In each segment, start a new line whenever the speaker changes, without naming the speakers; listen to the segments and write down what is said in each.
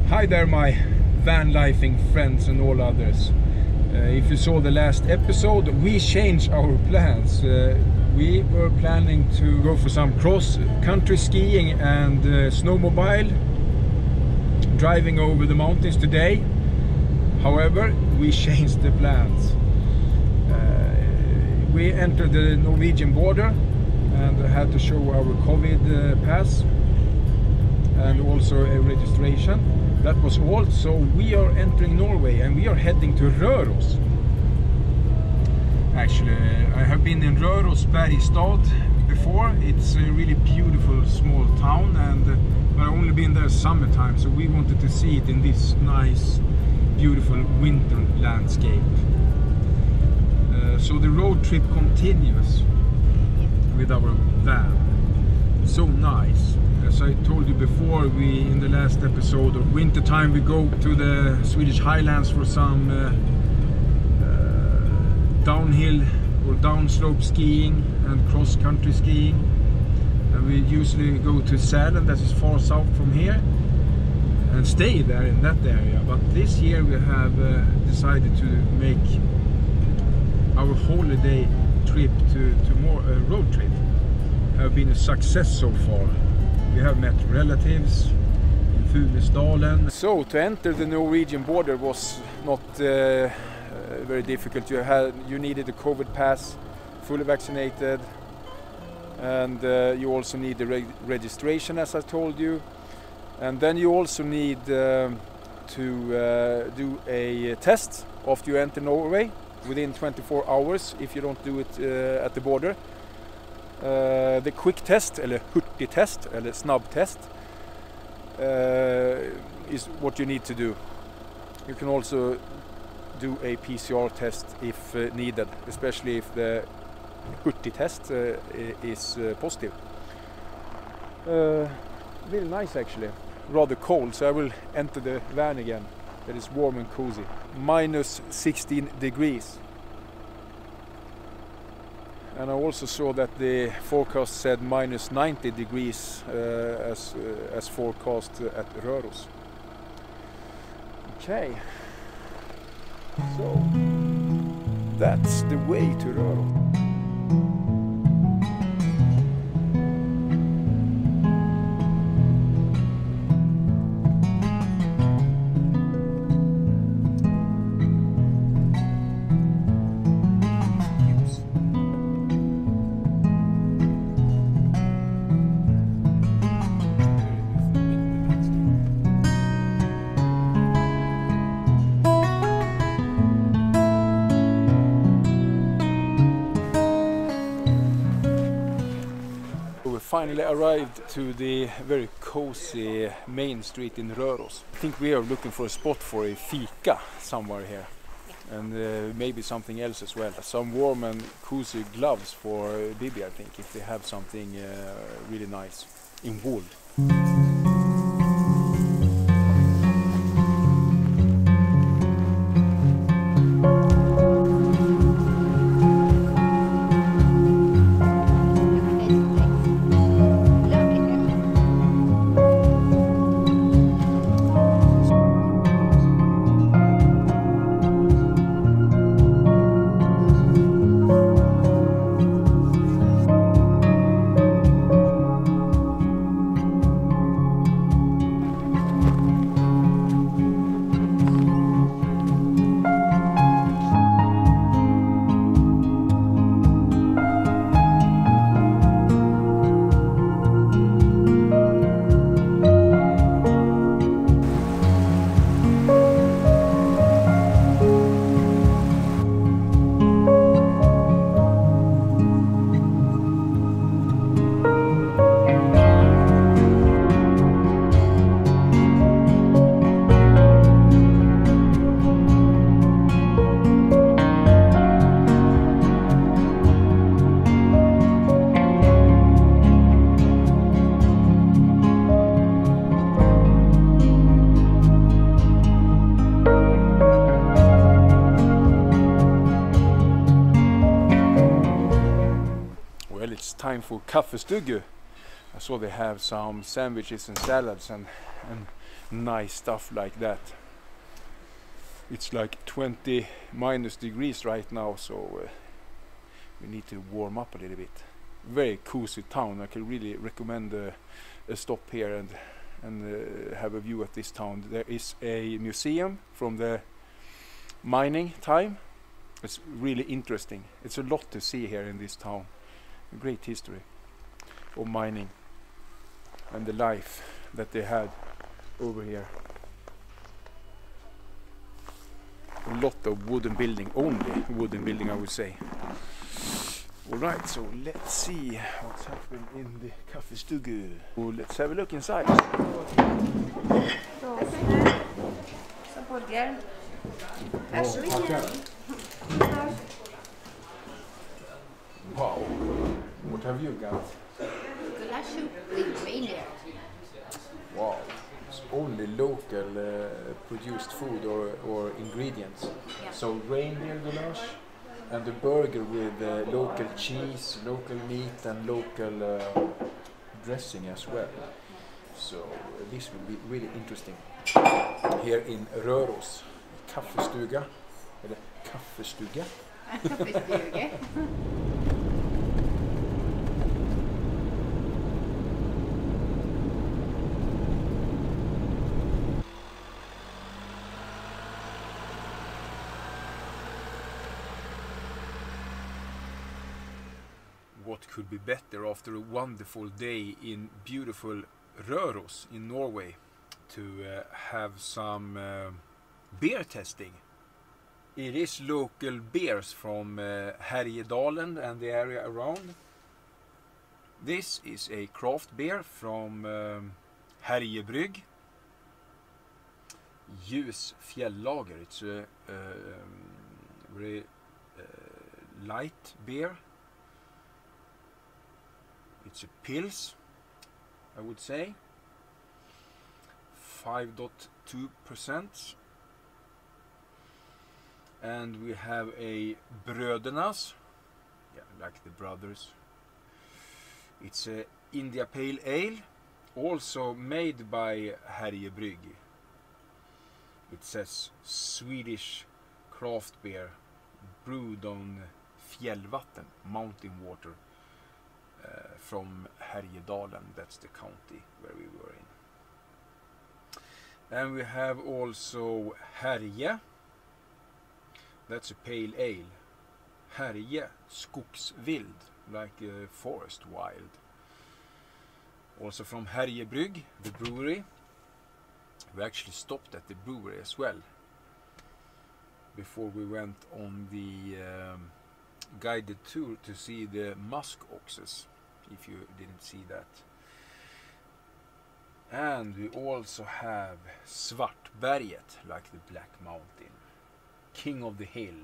Hi there, my van lifing friends and all others. If you saw the last episode, we changed our plans. We were planning to go for some cross-country skiing and snowmobile, driving over the mountains today. However, we changed the plans. We entered the Norwegian border and had to show our COVID pass and also a registration. That was all. So we are entering Norway and we are heading to Røros. Actually, I have been in Røros Bergstad before. It's a really beautiful small town, and I've only been there summertime, so we wanted to see it in this nice, beautiful winter landscape. So the road trip continues with our van. So nice. As I told you before, in the last episode of winter time, we go to the Swedish Highlands for some downhill or downslope skiing and cross-country skiing. And we usually go to Sälen, that is far south from here, and stay there in that area. But this year we have decided to make our holiday trip to more road trip. Have been a success so far. We have met relatives in Funäsdalen. So to enter the Norwegian border was not very difficult. You needed a COVID pass, fully vaccinated, and you also need the registration, as I told you. And then you also need to do a test after you enter Norway within 24 hours if you don't do it at the border. The quick test, eller hurtigtest, eller snabbtest, is what you need to do. You can also do a PCR test if needed, especially if the hurtigtest is positive. Really nice actually. Rather cold, so I will enter the van again. That is warm and cozy. Minus 16 degrees. And I also saw that the forecast said minus 90 degrees as forecast at Røros. Okay, so that's the way to Røros. Finally arrived to the very cozy main street in Røros. I think we are looking for a spot for a fika somewhere here, and maybe something else as well. Some warm and cozy gloves for Bibi, I think, if they have something really nice in wool. time for kaffestugu. I saw they have some sandwiches and salads and nice stuff like that. It's like 20 minus degrees right now, so we need to warm up a little bit. Very cozy town. I can really recommend a stop here and have a view at this town. There is a museum from the mining time. It's really interesting. It's a lot to see here in this town. A great history of mining and the life that they had over here. A lot of wooden building, only wooden building I would say. Alright, so let's see what's happening in the kaffestugu. So let's have a look inside. Wow, what have you got?
Gulasch with reindeer.
Wow, it's only local produced food or ingredients.
Yeah.
So reindeer goulash and the burger with local cheese, local meat and local dressing as well. So this will be really interesting. Here in Röros, kaffestuga, eller kaffestuga.
Kaffestuga.
What could be better after a wonderful day in beautiful Röros in Norway to have some beer testing. It is local beers from Härjedalen and the area around. This is a craft beer from Härjebrygg. Ljus Fjällager. It's a very light beer. It's a pils, I would say. 5.2%. And we have a Brödernas, yeah, like the brothers. It's a India Pale Ale, also made by Härjebrygg. It says Swedish craft beer brewed on Fjällvatten, mountain water, from Härjedalen. That's the county where we were in. And we have also Härje. That's a pale ale. Härje skogsvild, like a forest wild. Also from Härjebrygg, the brewery. We actually stopped at the brewery as well before we went on the guided tour to see the musk oxes, if you didn't see that. And we also have Svartberget, like the Black Mountain. King of the Hill.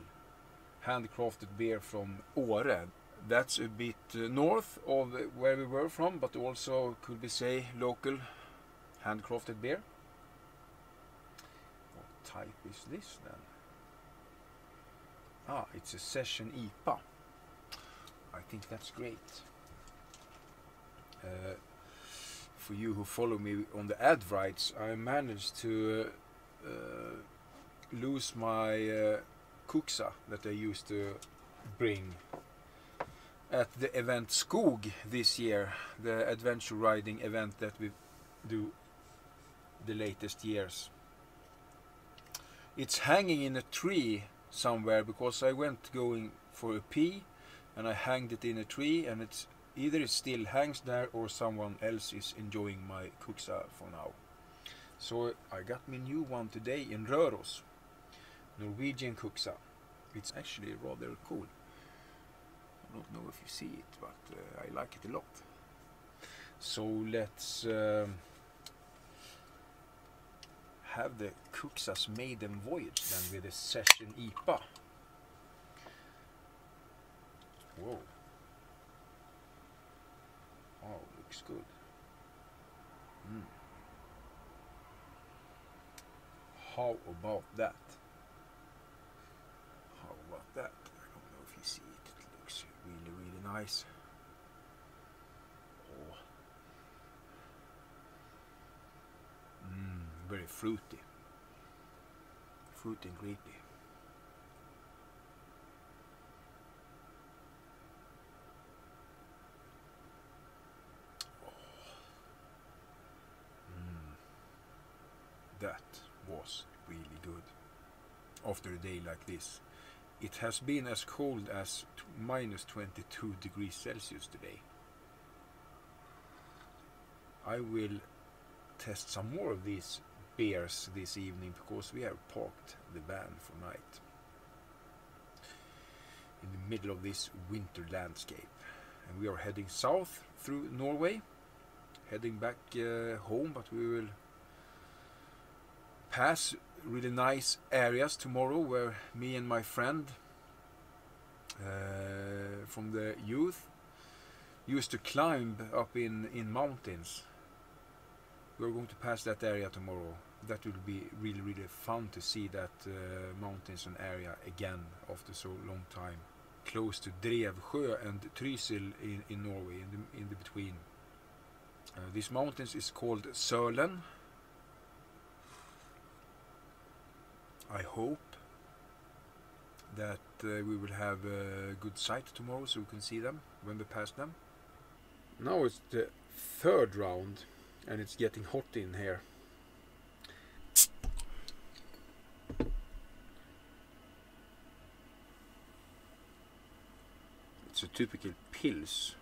Handcrafted beer from Åre. That's a bit north of where we were from, but also could be say local handcrafted beer. What type is this then? Ah, it's a session IPA. I think that's great. For you who follow me on the ad rights, I managed to lose my Kuxa that I used to bring at the event Skog this year, the adventure riding event that we do the latest years. It's hanging in a tree somewhere because I went going for a pee and I hanged it in a tree, and it's either it still hangs there or someone else is enjoying my Kuxa for now. So I got me new one today in Röros, Norwegian Kuxa. It's actually rather cool. I don't know if you see it, but I like it a lot. So let's have the Kuxa's maiden voyage then with a session IPA. Whoa. Oh, looks good. How about that? How about that? I don't know if you see it. It looks really, really nice. fruity. Fruity and grapey. That was really good. After a day like this. It has been as cold as minus 22 degrees Celsius today. I will test some more of these beers this evening because we have parked the van for night in the middle of this winter landscape, and we are heading south through Norway, heading back home, but we will pass really nice areas tomorrow where me and my friend from the youth used to climb up in mountains. We're going to pass that area tomorrow. That will be really fun to see that mountains and area again after so long time. Close to Drevsjö and Trysil in Norway, in the between. This mountains is called Sølen. I hope that we will have a good sight tomorrow so we can see them when we pass them. Now it's the third round and it's getting hot in here. It's a typical Pils.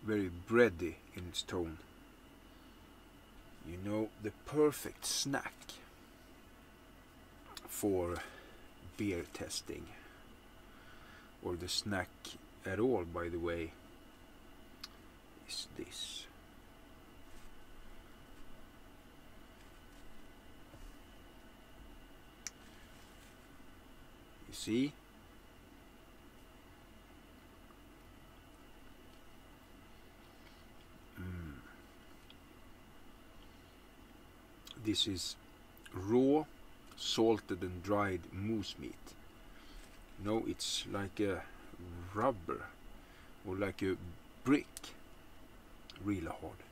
Very bready in its tone. You know, the perfect snack for beer testing, or the snack at all, by the way, is this. You see? This is raw, salted and dried moose meat. No, it's like a rubber or like a brick, really hard.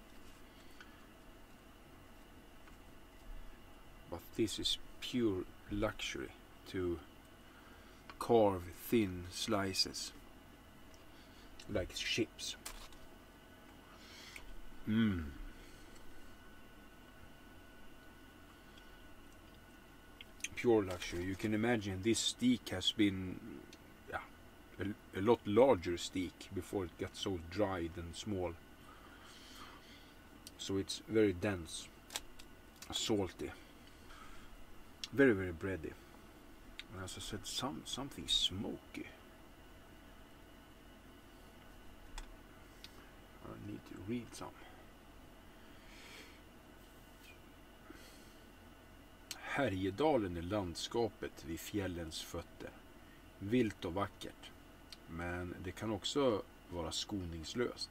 But this is pure luxury to carve thin slices like chips. Pure luxury. You can imagine this steak has been a lot larger steak before it got so dried and small. So it's very dense, salty, very bready, and as I said, something smoky. I need to read some. Härjedalen är landskapet vid fjällens fötter. Vilt och vackert. Men det kan också vara skoningslöst.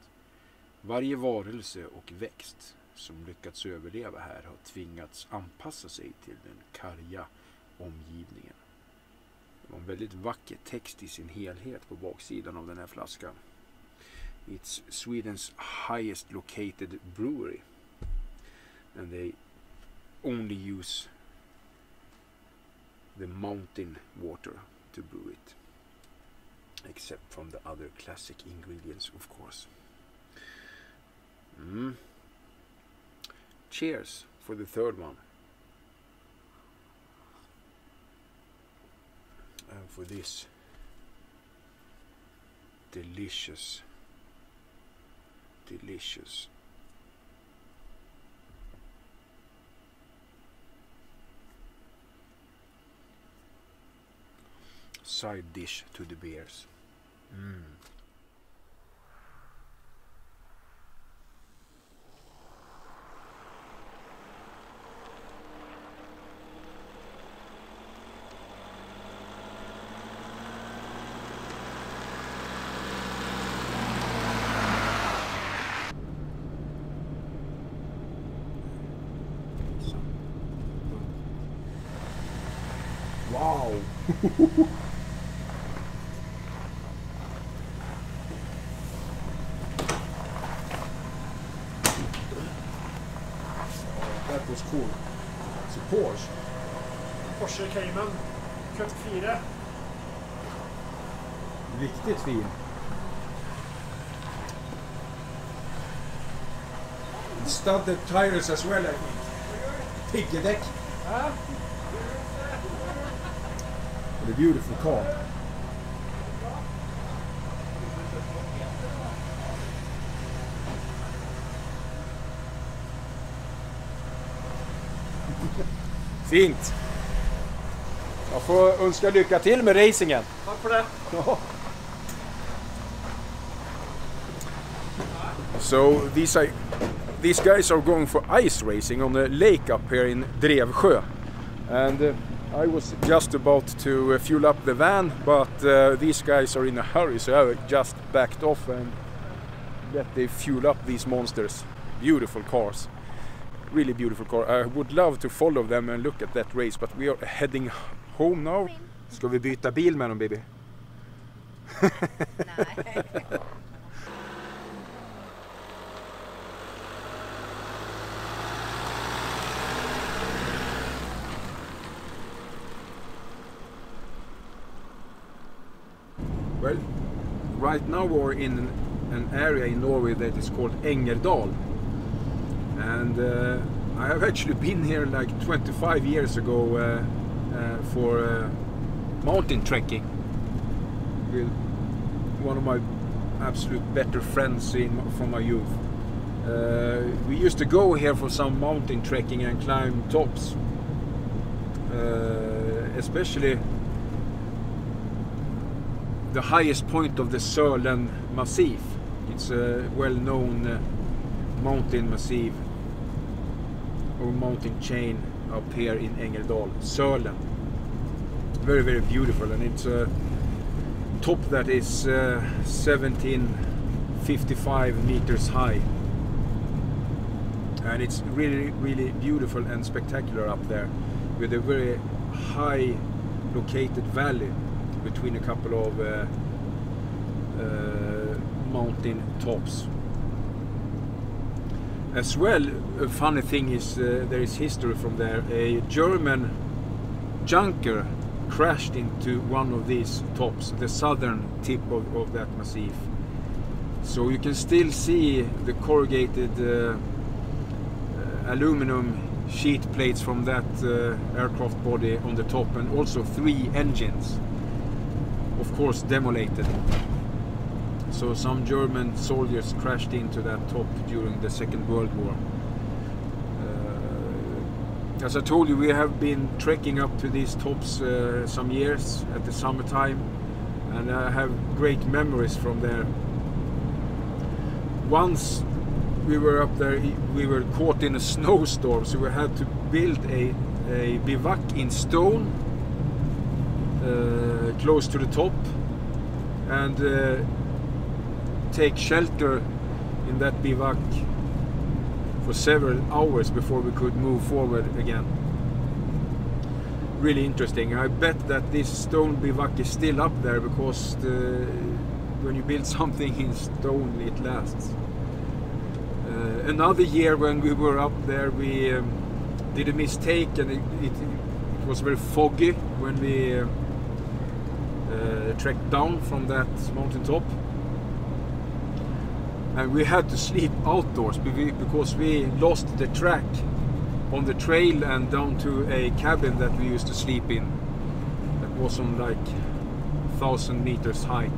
Varje varelse och växt som lyckats överleva här har tvingats anpassa sig till den karga omgivningen. Det var en väldigt vacker text i sin helhet på baksidan av den här flaskan. It's Sweden's highest located brewery. And they only use the mountain water to brew it, except from the other classic ingredients, of course. Cheers for the third one, and for this delicious side dish to the beers. Wow.
Porsche Cayman Cut 4.
Riktigt fin. Studded tires as well, I think. Piggedäck. What a beautiful car. Fint. Jag får önska lycka till med racingen.
Tack för det.
Ja. So these guys are going for ice racing on a lake up here in Drevsjö, and I was just about to fuel up the van, but these guys are in a hurry, so I just backed off and let they fuel up these monsters. Beautiful cars, really beautiful car. I would love to follow them and look at that race, but we are heading home now. Ska vi byta bil med dem, baby?
Nej.
Well, right now we're in an area in Norway that is called Engerdal, and I have actually been here like 25 years ago for mountain trekking with one of my absolute better friends from my youth. We used to go here for some mountain trekking and climb tops, especially the highest point of the Sölen Massif. It's a well-known mountain massif or mountain chain up here in Engerdal, Sölen. Very, very beautiful, and it's a top that is 1755 meters high, and it's really, really beautiful and spectacular up there, with a very high located valley between a couple of mountain tops. As well, a funny thing is there is history from there. A German junker crashed into one of these tops, the southern tip of that massif. So you can still see the corrugated aluminum sheet plates from that aircraft body on the top, and also 3 engines, of course demolated. So some German soldiers crashed into that top during the Second World War. As I told you, we have been trekking up to these tops some years at the summertime, and I have great memories from there. Once we were up there, we were caught in a snowstorm, so we had to build a bivouac in stone close to the top, and take shelter in that bivouac for several hours before we could move forward again. Really interesting. I bet that this stone bivouac is still up there, because when you build something in stone, it lasts. Another year when we were up there, we did a mistake, and it was very foggy when we trekked down from that mountain top, and we had to sleep outdoors because we lost the track on the trail and down to a cabin that we used to sleep in that was on like 1,000 meters height.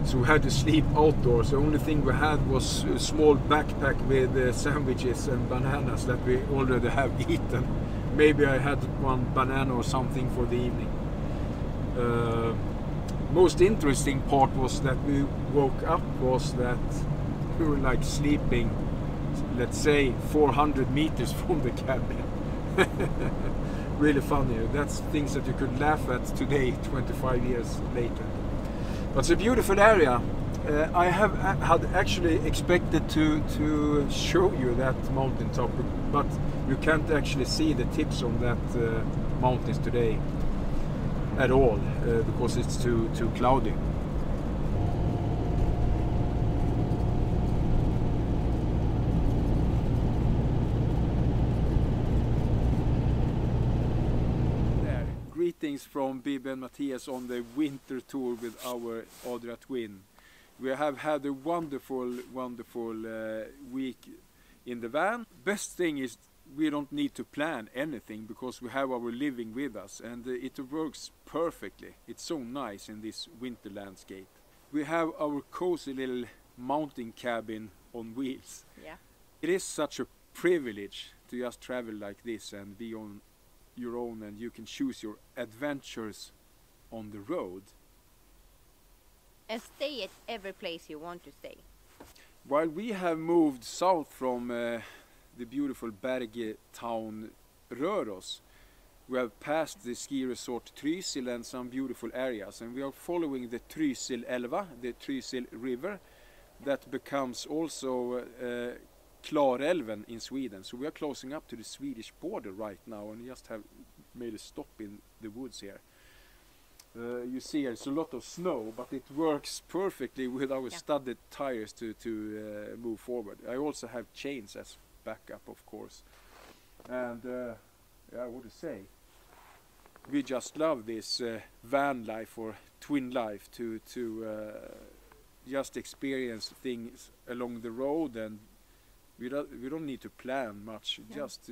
So we had to sleep outdoors. The only thing we had was a small backpack with sandwiches and bananas that we already have eaten. Maybe I had one banana or something for the evening. Most interesting part was that we woke up was that we were like sleeping, let's say 400 meters from the cabin. Really funny. That's things that you could laugh at today, 25 years later. But it's a beautiful area. I had actually expected to show you that mountain top, but you can't actually see the tips on that mountains today at all, because it's too cloudy. greetings from Bib and Matthias on the winter tour with our Adria Twin. We have had a wonderful week in the van. Best thing is we don't need to plan anything because we have our living with us, and it works perfectly. It's so nice in this winter landscape. We have our cozy little mountain cabin on wheels.
Yeah.
It is such a privilege to just travel like this and be on your own, and you can choose your adventures on the road.
And stay at every place you want to stay.
While we have moved south from the beautiful Berge town Röros, we have passed the ski resort Trysil and some beautiful areas, and we are following the Trysilelva, the Trysil river, that becomes also Klarälven in Sweden. So we are closing up to the Swedish border right now, and just have made a stop in the woods here. You see there's a lot of snow, but it works perfectly with our studded tires to move forward. I also have chains as backup, of course. And yeah, what to say? We just love this van life or twin life to just experience things along the road, and we don't need to plan much.
No.
Just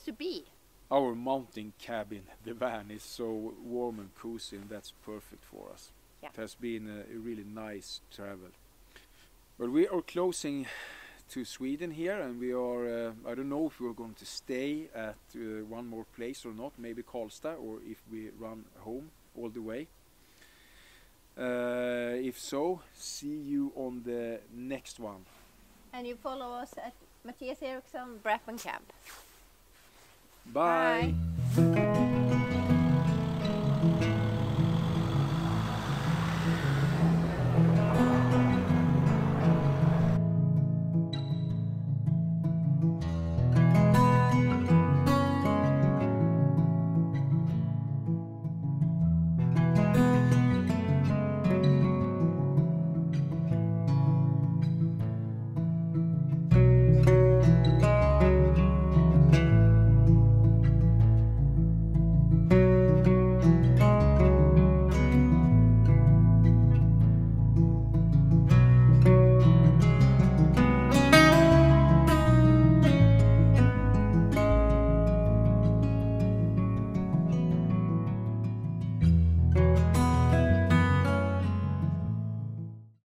to be.
our mountain cabin, the van, is so warm and cozy, and that's perfect for us.
Yeah.
It has been a really nice travel. But we are closing to Sweden here, and we are, I don't know if we're going to stay at one more place or not, maybe Karlstad, or if we run home all the way. If so, see you on the next one.
And you follow us at Mattias Eriksson Brappen Camp.
Bye.
Bye.